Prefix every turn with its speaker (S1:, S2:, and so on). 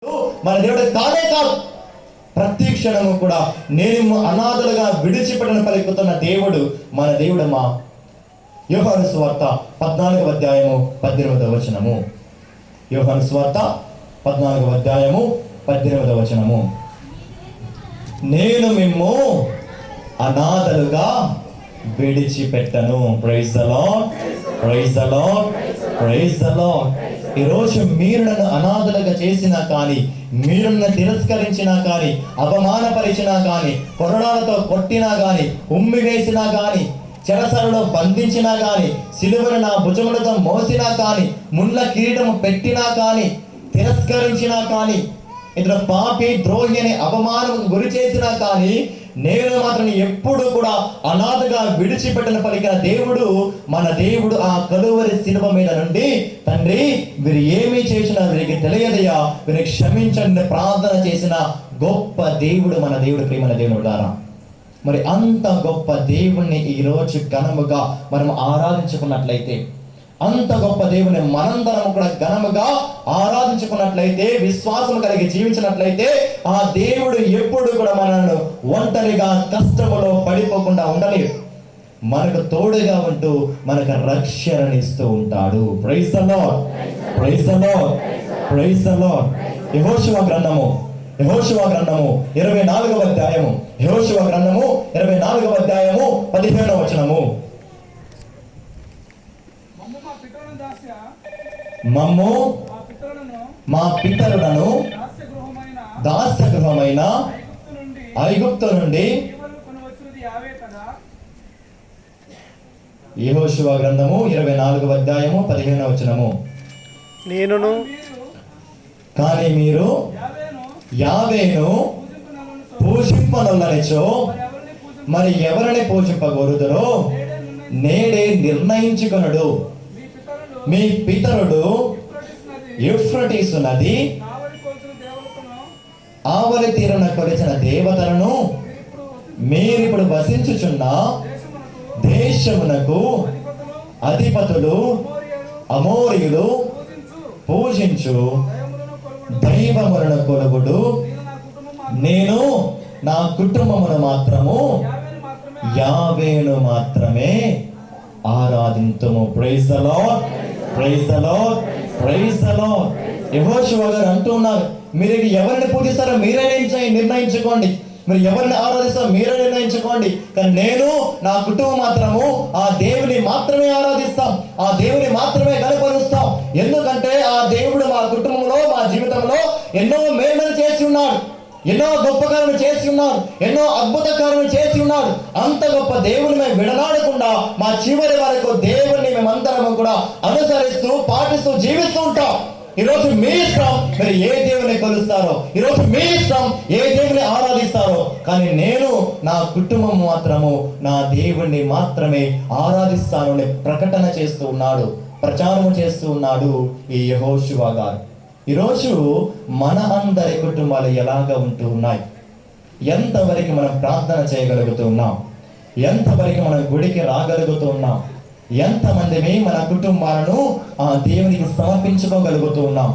S1: మన దేవుడు కాదే కాదు, ప్రతి క్షణము కూడా నేను అనాథలుగా విడిచిపెట్టని పలుకుతున్న దేవుడు మన దేవుడమ్మా. యోహాను సువార్త 14వ అధ్యాయము 18వ వచనము. యోహాను సువార్త 14వ అధ్యాయము 18వ వచనము. నేను మిమ్ము అనాథలుగా విడిచిపెట్టను. Praise the lord, praise the lord, praise the Lord. ఈరోజు మీరు నన్ను అనాథలుగా చేసినా కానీ, మీరు నన్ను తిరస్కరించినా కానీ, అవమానపరిచినా కానీ, కొరడాలతో కొట్టినా కానీ, ఉమ్మి వేసినా కానీ, చెరసలలో బంధించినా కానీ, సిలువను నా భుజములతో మోసినా కానీ, ముళ్ళ కిరీటము పెట్టినా కానీ, తిరస్కరించినా కానీ, ఇతను పాపి ద్రోహి అనే అవమానం గురి చేసినా కానీ, నేను మాత్రం ఎప్పుడు కూడా అనాథగా విడిచిపెట్టిన పలికిన దేవుడు మన దేవుడు. ఆ కలువరి శిలువ మీద నుండి, తండ్రి వీరు ఏమీ చేసినా వీరికి తెలియదయ్యా, వీరికి క్షమించండి ప్రార్థన చేసిన గొప్ప దేవుడు మన దేవుడు. ప్రియమైన దేవుడు ద్వారా మరి అంత గొప్ప దేవుణ్ణి ఈరోజు ఘనముగా మనం ఆరాధించుకున్నట్లయితే, అంత గొప్ప దేవుని మనందరం కూడా ఘనముగా ఆరాధించుకున్నట్లయితే, విశ్వాసం కలిగి జీవించినట్లయితే, ఆ దేవుడు ఎప్పుడు కూడా మనల్ని ఒంటరిగా కష్టములో పడిపోకుండా ఉండలేడు. మనకు తోడుగా ఉంటూ మనకు రక్షణనిస్తూ ఉంటాడు. Praise the lord, praise the lord, praise the lord. యెహోషువ గ్రంథము 24వ అధ్యాయము, యెహోషువ గ్రంథము 24వ అధ్యాయము 15వ వచనము. మమ్ము మా పితరులను దాస్య గృహమైన ఐగుప్తు నుండి. యెహోషువ గ్రంథము 24వ అధ్యాయము 15వ వచనము. నేనును కానీ మీరు యావేను పూజింపనొల్లనిచో మరి ఎవరిని పూజింపగోరుదరో నేడే నిర్ణయించుకొనుడు. మీ పితరుడు యూఫ్రటీసు నది ఆవలి తీరున కొలిచిన దేవతలను మీరిప్పుడు వసించుచున్న దేశమునకు అధిపతులు అమోరీయులు పూజించు దైవములను కొలుగుడు. నేను నా కుటుంబమును మాత్రము యావేను మాత్రమే ఆరాధింతుము. Praise the lord, praise the lord, praise the lord. యెహోషువ గారు అంటున్నారు, మీరు ఎవరిని పూజిస్తారో మీరే నిర్ణయించుకోండి, మీరు ఎవరిని ఆరాధిస్తారో మీరే నిర్ణయించుకోండి, కానీ నేను నా కుటుంబం మాత్రము ఆ దేవుని మాత్రమే ఆరాధిస్తాం, ఆ దేవుని మాత్రమే కనపరుస్తాం. ఎందుకంటే ఆ దేవుడు మా కుటుంబంలో, మా జీవితంలో ఎన్నో మేలులు చేసి ఉన్నాడు, ఎన్నో గొప్ప కార్యలు చేసి ఉన్నాడు, ఎన్నో అద్భుత కార్యలు చేసి ఉన్నాడు. అంత గొప్ప దేవుని మేము విడనాడకుండా మా చివరి వరకు దేవుని మేమందరము కూడా అనుసరిస్తూ పాటిస్తూ జీవిస్తూ ఉంటాం. ఈరోజు మీ ఇష్టం మీరు ఏ దేవుని కొలుస్తారో, ఈరోజు మీ ఇష్టం ఏ దేవుని ఆరాధిస్తారో, కానీ నేను నా కుటుంబం మాత్రము నా దేవుణ్ణి మాత్రమే ఆరాధిస్తాను అని ప్రకటన చేస్తూ ఉన్నాడు, ప్రచారం చేస్తూ ఉన్నాడు ఈ యెహోషువ గారు. ఈరోజు మన అందరి కుటుంబాలు ఎలాగ ఉంటూ ఉన్నాయి? ఎంతవరకు మనం ప్రార్థన చేయగలుగుతూ ఉన్నాం? ఎంతవరకు మనం గుడికి రాగలుగుతూ ఉన్నాం? ఎంతమంది మన కుటుంబాలను ఆ దేవునికి సమర్పించుకోగలుగుతూ ఉన్నాం?